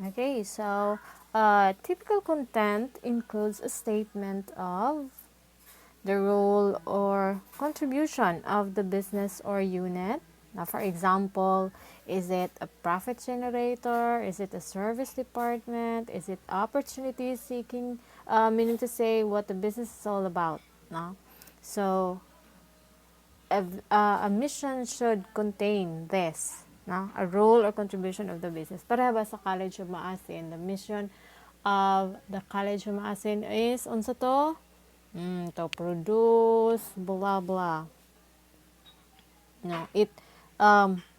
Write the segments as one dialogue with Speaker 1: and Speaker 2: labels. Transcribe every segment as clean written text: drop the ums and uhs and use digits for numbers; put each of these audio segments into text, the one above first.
Speaker 1: Okay, so typical content includes a statement of the role or contribution of the business or unit. Now, for example, is it a profit generator? Is it a service department? Is it opportunity seeking? Meaning to say what the business is all about. No? So, a mission should contain this. No? A role or contribution of the business. Para ba sa College of Maasin, the mission of the College of Maasin is unsa to? To produce, blah blah. No,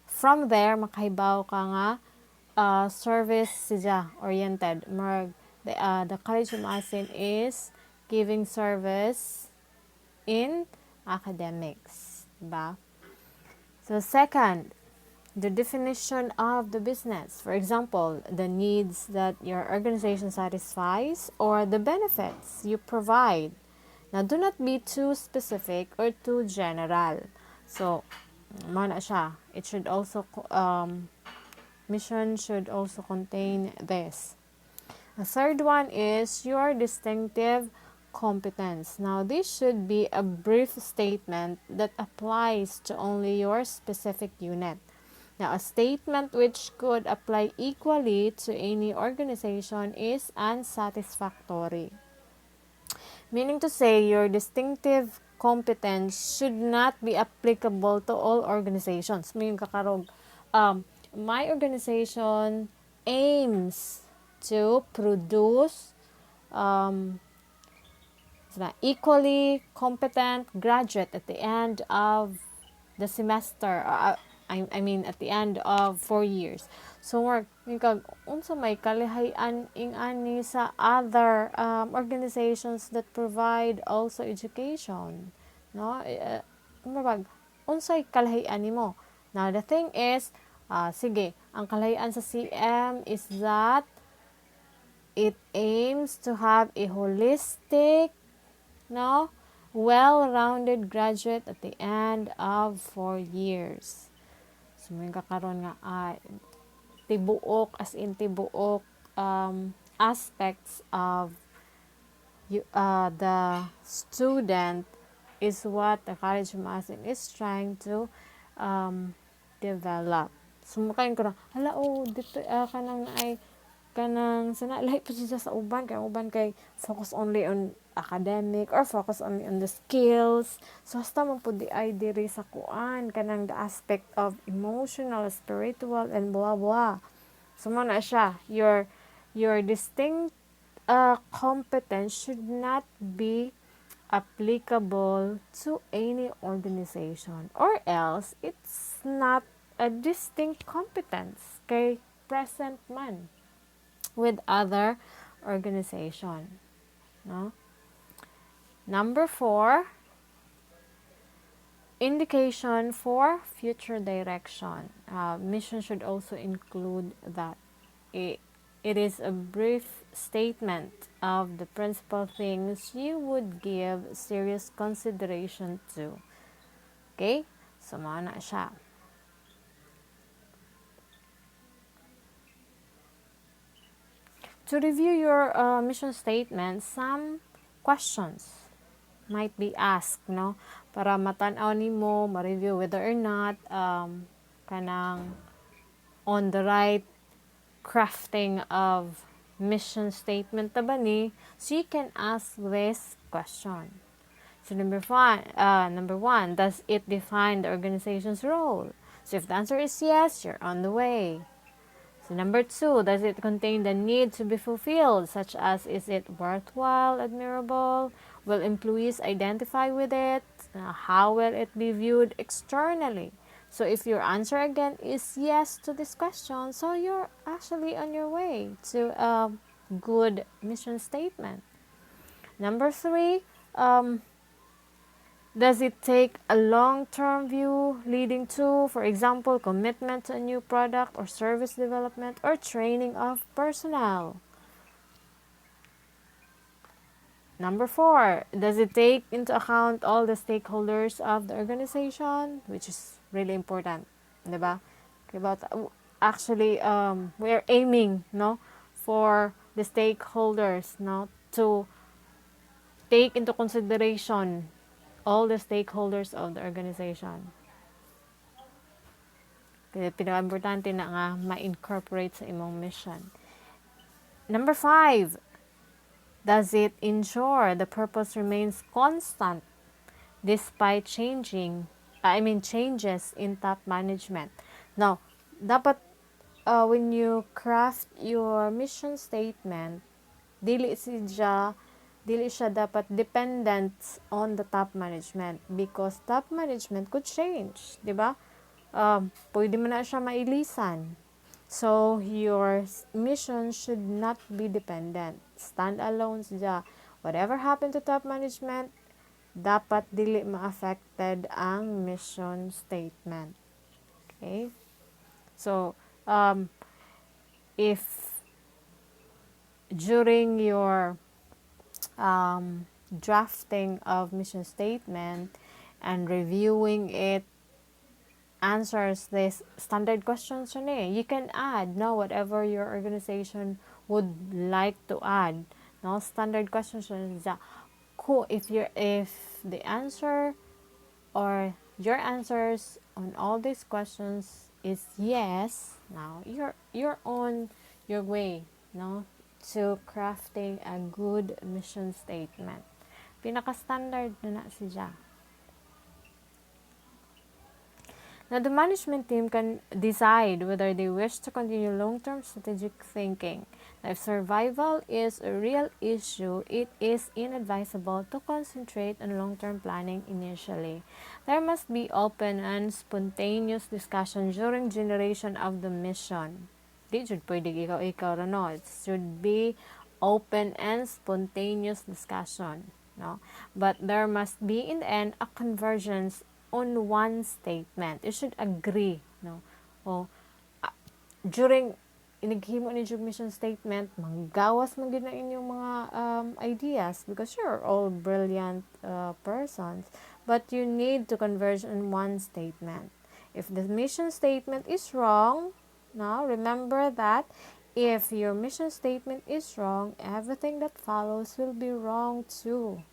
Speaker 1: from there makahibaw ka nga service siya oriented. The College of Asin is giving service in academics, ba? So second, the definition of the business. For example, the needs that your organization satisfies or the benefits you provide. Now, do not be too specific or too general. So, mana siya. It should also, mission should also contain this. The third one is your distinctive competence. Now, this should be a brief statement that applies to only your specific unit. Now, a statement which could apply equally to any organization is unsatisfactory. Meaning to say, your distinctive competence should not be applicable to all organizations. Meaning kakarog, my organization aims to produce um, equally competent graduate at the end of the semester. I mean, at the end of 4 years. So, work, unsa may kalihayan ing ani sa other organizations that provide also education. No? Unsay kalahian nimo? Now, the thing is, sige, ang kalahian sa CM is that it aims to have a holistic, no, well-rounded graduate at the end of 4 years. So, may kakaroon nga, tibuok, as in tibuok, aspects of the student is what the College of Masin is trying to develop. So, makain ko na, hala, dito, kanang ay, kanang sana lahi pa siya sa uban kay focus only on academic or focus only on the skills, so hasta man pud di ay diri sa kuan kanang the aspect of emotional, spiritual, and blah blah. So mo na siya, your distinct competence should not be applicable to any organization, or else it's not a distinct competence kay present man with other organization. No? Number 4, indication for future direction. Mission should also include that. It is a brief statement of the principal things you would give serious consideration to. Okay? So, mga na siya. To review your mission statement, some questions might be asked, no? Para matanaw nimo, ma-review whether or not kanang on the right crafting of mission statement ta ba ni? So you can ask this question. So number one, does it define the organization's role? So if the answer is yes, you're on the way. So number 2, does it contain the need to be fulfilled, such as is it worthwhile, admirable? Will employees identify with it? How will it be viewed externally? So if your answer again is yes to this question, so you're actually on your way to a good mission statement. Number 3, does it take a long-term view leading to, for example, commitment to a new product or service development or training of personnel? Number 4, does it take into account all the stakeholders of the organization, which is really important, diba? About actually we're aiming, no, for the stakeholders, no, to take into consideration all the stakeholders of the organization. Kaya pinaka-importante na nga ma-incorporate sa imong mission. Number 5, does it ensure the purpose remains constant despite changes in top management? Now, dapat when you craft your mission statement, dili siya dapat dependent on the top management because top management could change, di ba? Pwede mo na siya mailisan. So, your mission should not be dependent. Stand alone siya. Whatever happened to top management, dapat dili ma-affected ang mission statement. Okay? So, if during your drafting of mission statement and reviewing it, answers this standard questions yun eh. You can add, no, whatever your organization would like to add. No, standard questions yun siya. If the answer or your answers on all these questions is yes, now you're on your way, no, to crafting a good mission statement. Pinaka-standard na siya. Now, the management team can decide whether they wish to continue long-term strategic thinking. Now, if survival is a real issue, it is inadvisable to concentrate on long-term planning initially. There must be open and spontaneous discussion during generation of the mission. Di should pwede ikaw no. It should be open and spontaneous discussion. No? But there must be in the end a convergence on one statement. You should agree, no? During inaghimo ni yung mission statement, manggawas man gyud na inyong mga ideas because you're all brilliant persons, but you need to converge on one statement. If the mission statement is wrong, now remember that if your mission statement is wrong, everything that follows will be wrong too.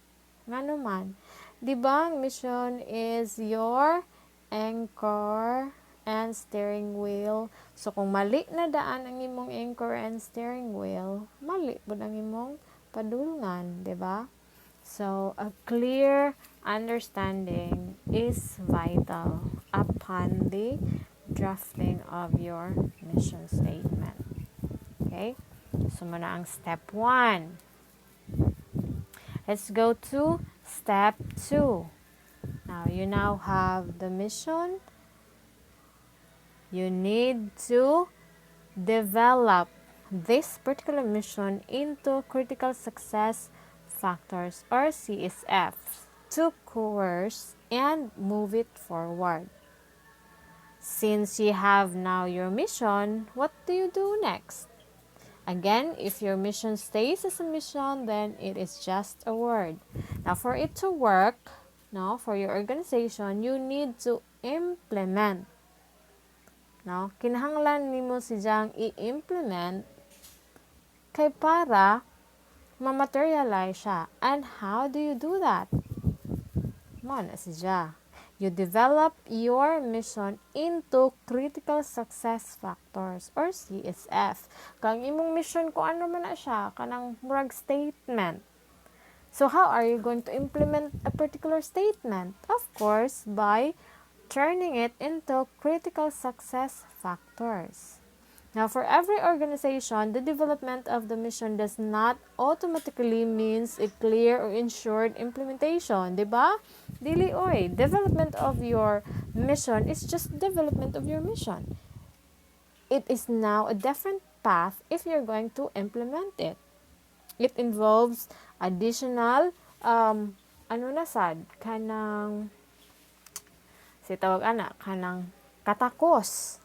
Speaker 1: Nga naman, di ba, mission is your anchor and steering wheel. So, kung mali na daan ang imong anchor and steering wheel, mali po ang imong padulngan, di ba? So, a clear understanding is vital upon the drafting of your mission statement. Okay? So, muna ang step 1. Let's go to step 2. Now, you now have the mission. You need to develop this particular mission into critical success factors or CSFs to coerce and move it forward. Since you have now your mission, what do you do next? Again, if your mission stays as a mission, then it is just a word. Now, for it to work, no, for your organization, you need to implement. No, kinahanglan nimo sidyang i-implement kay para ma-materialize siya. And how do you do that? Mo na siya. You develop your mission into critical success factors or CSF. Kang imong mission ko ano man na siya, kanang murag statement. So how are you going to implement a particular statement? Of course, by turning it into critical success factors. Now, for every organization, the development of the mission does not automatically means a clear or ensured implementation, diba? Dili oy, development of your mission is just development of your mission. It is now a different path if you're going to implement it. It involves additional kanang katakos,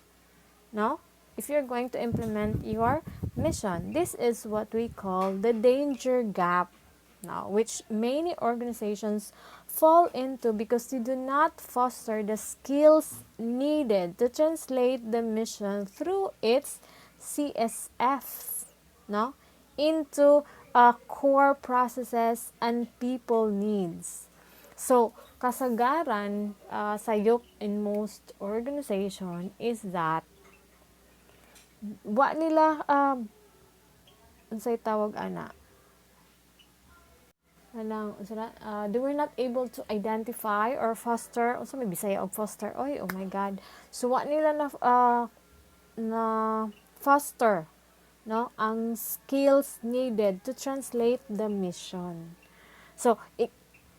Speaker 1: no? If you're going to implement your mission. This is what we call the danger gap now, which many organizations fall into because they do not foster the skills needed to translate the mission through its CSF. no, into core processes and people needs. So, kasagaran sayop in most organization is that wa nila unsay tawag ana they were not able to identify or foster also may bisaya og foster oy oh my god so wa nila na foster no ang skills needed to translate the mission. So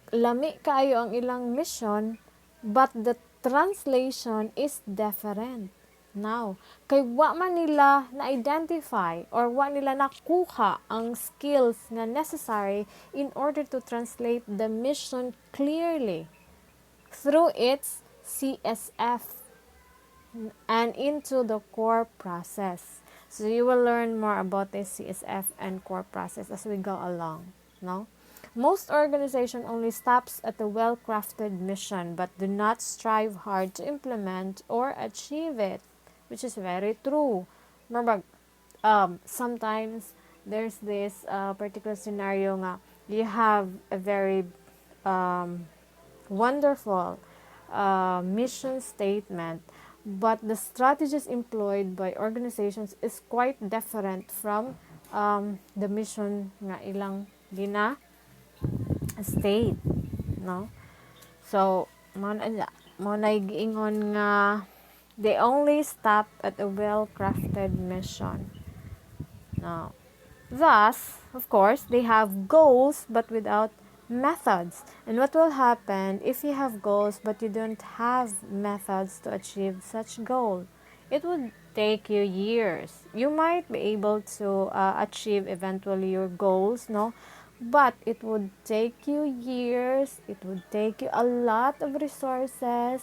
Speaker 1: lami kaayo ang ilang mission but the translation is different. Now, kay wa man nila na-identify or wa nila nakuha ang skills na necessary in order to translate the mission clearly through its CSF and into the core process. So you will learn more about this CSF and core process as we go along, no? Most organization only stops at a well-crafted mission but do not strive hard to implement or achieve it, which is very true. Remember, sometimes there's this particular scenario nga you have a very wonderful mission statement, but the strategies employed by organizations is quite different from the mission nga ilang gina state, no? So mo na giingon nga they only stop at a well-crafted mission. Now, thus, of course, they have goals but without methods. And what will happen if you have goals but you don't have methods to achieve such goal? It would take you years. You might be able to achieve eventually your goals, no? But it would take you years. It would take you a lot of resources.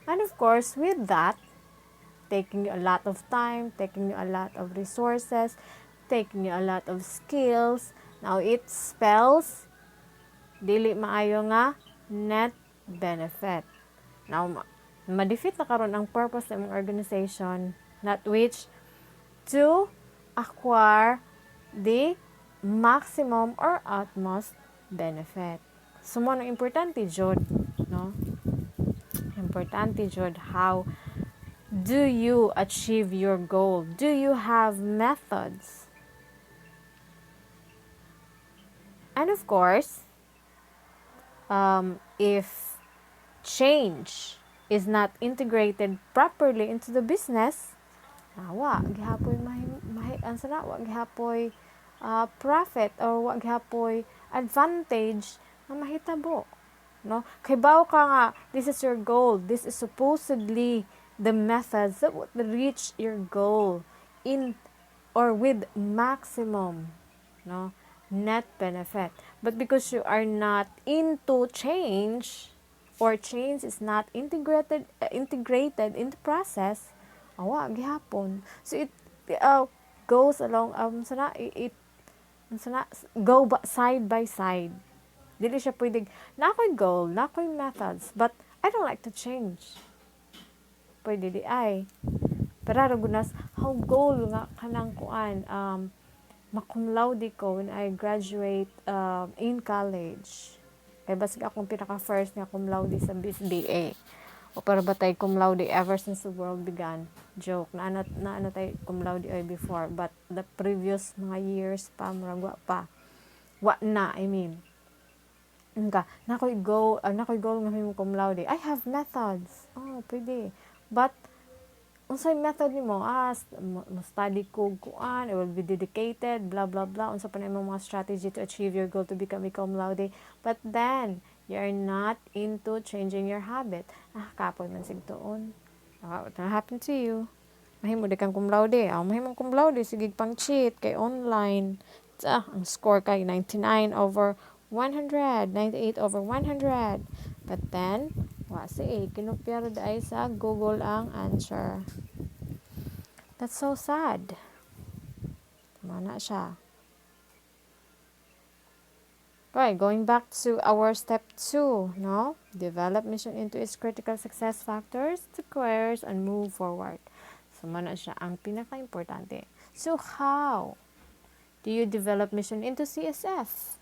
Speaker 1: And of course, with that, taking you a lot of time, taking you a lot of resources, taking you a lot of skills. Now, it spells dili maayo nga net benefit. Now, ma-defeat na karon ang purpose ng organization, not which to acquire the maximum or utmost benefit. So, mo importante jud, no? Importante jud how do you achieve your goal? Do you have methods? And of course, if change is not integrated properly into the business, wa gihapoy wa gihapoy profit or wa gihapoy advantage na mahitabo, no? Kay bawo ka nga this is your goal, this is supposedly the methods that would reach your goal in or with maximum, no, net benefit. But because you are not into change or change is not integrated into process, awa gihapon. So it goes along go side by side. Dili siya pwedeng na ako'y goal, na ako'y methods, but I don't like to change. Pwede di ay. Pero ragunas, how goal nga kanang kuan, ma-cum laude ko when I graduate in college. Kaya basig akong pinaka-first nga cum laude sa BA. O para ba tayo cum laude ever since the world began? Joke. Na ano tayo cum laude before. But the previous mga years pa, maragwa pa. Wa na, I mean. Nakoy goal nga may cum laude. I have methods. Oh, pwede. But unsay method nimo? Study ko kuan, I will be dedicated, blah blah blah. Unsa pa na imong mga strategy to achieve your goal to become a cum laude. But then you're not into changing your habit. Kapoy man sig tuon. What happened to you? Mahimo di kang cum laude. Mahimong cum laude sige pang cheat kay online. Ang score kay 99 over 100, 98 over 100. But then wasi kinupyar daay sa Google ang answer. That's so sad. Mana siya. Right, going back to our step 2, no? Develop mission into its critical success factors, squares, and move forward. So, mana siya ang pinaka-importante. So, how? do you develop mission into CSF?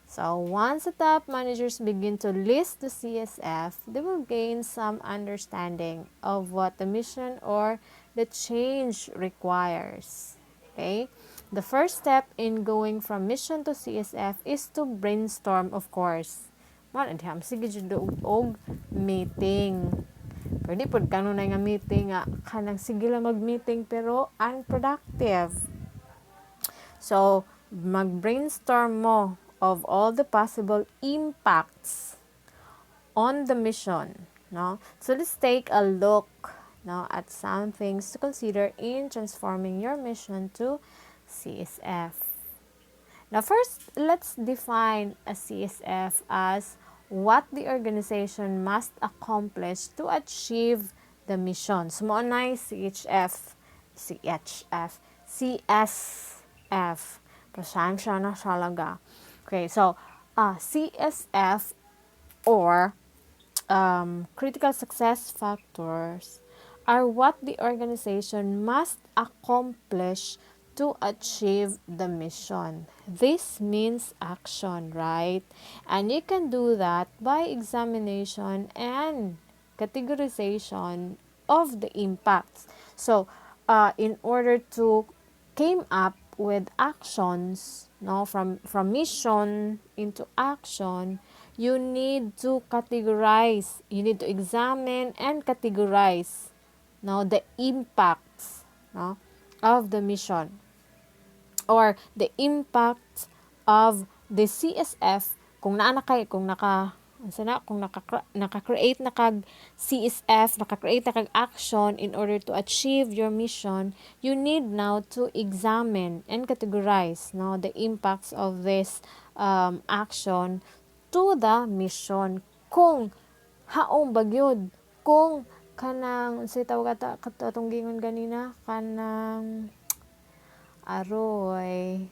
Speaker 1: So once the top managers begin to list the CSF, they will gain some understanding of what the mission or the change requires. Okay? The first step in going from mission to CSF is to brainstorm, of course. Manadham, sige jud og meeting. Pwede pod kanunay nga meeting nga kanang sige lang mag-meeting pero unproductive. So, mag-brainstorm mo of all the possible impacts on the mission. No? So, let's take a look at some things to consider in transforming your mission to CSF. Now, first, let's define a CSF as what the organization must accomplish to achieve the mission. So, mo na CHF, CSF. Pasensya na talaga. Okay, so, CSF or critical success factors are what the organization must accomplish to achieve the mission. This means action, right? And you can do that by examination and categorization of the impacts. So, in order to came up with actions, from mission into action, you need to categorize, you need to examine and categorize the impacts of the mission or the impact of the CSF kung naka-create na kag CSF, naka-create na kag action in order to achieve your mission, you need now to examine and categorize the impacts of this action to the mission. Kung haong bagyod, kung kanang unsay tawag ata katong gingon ganina kanang aroy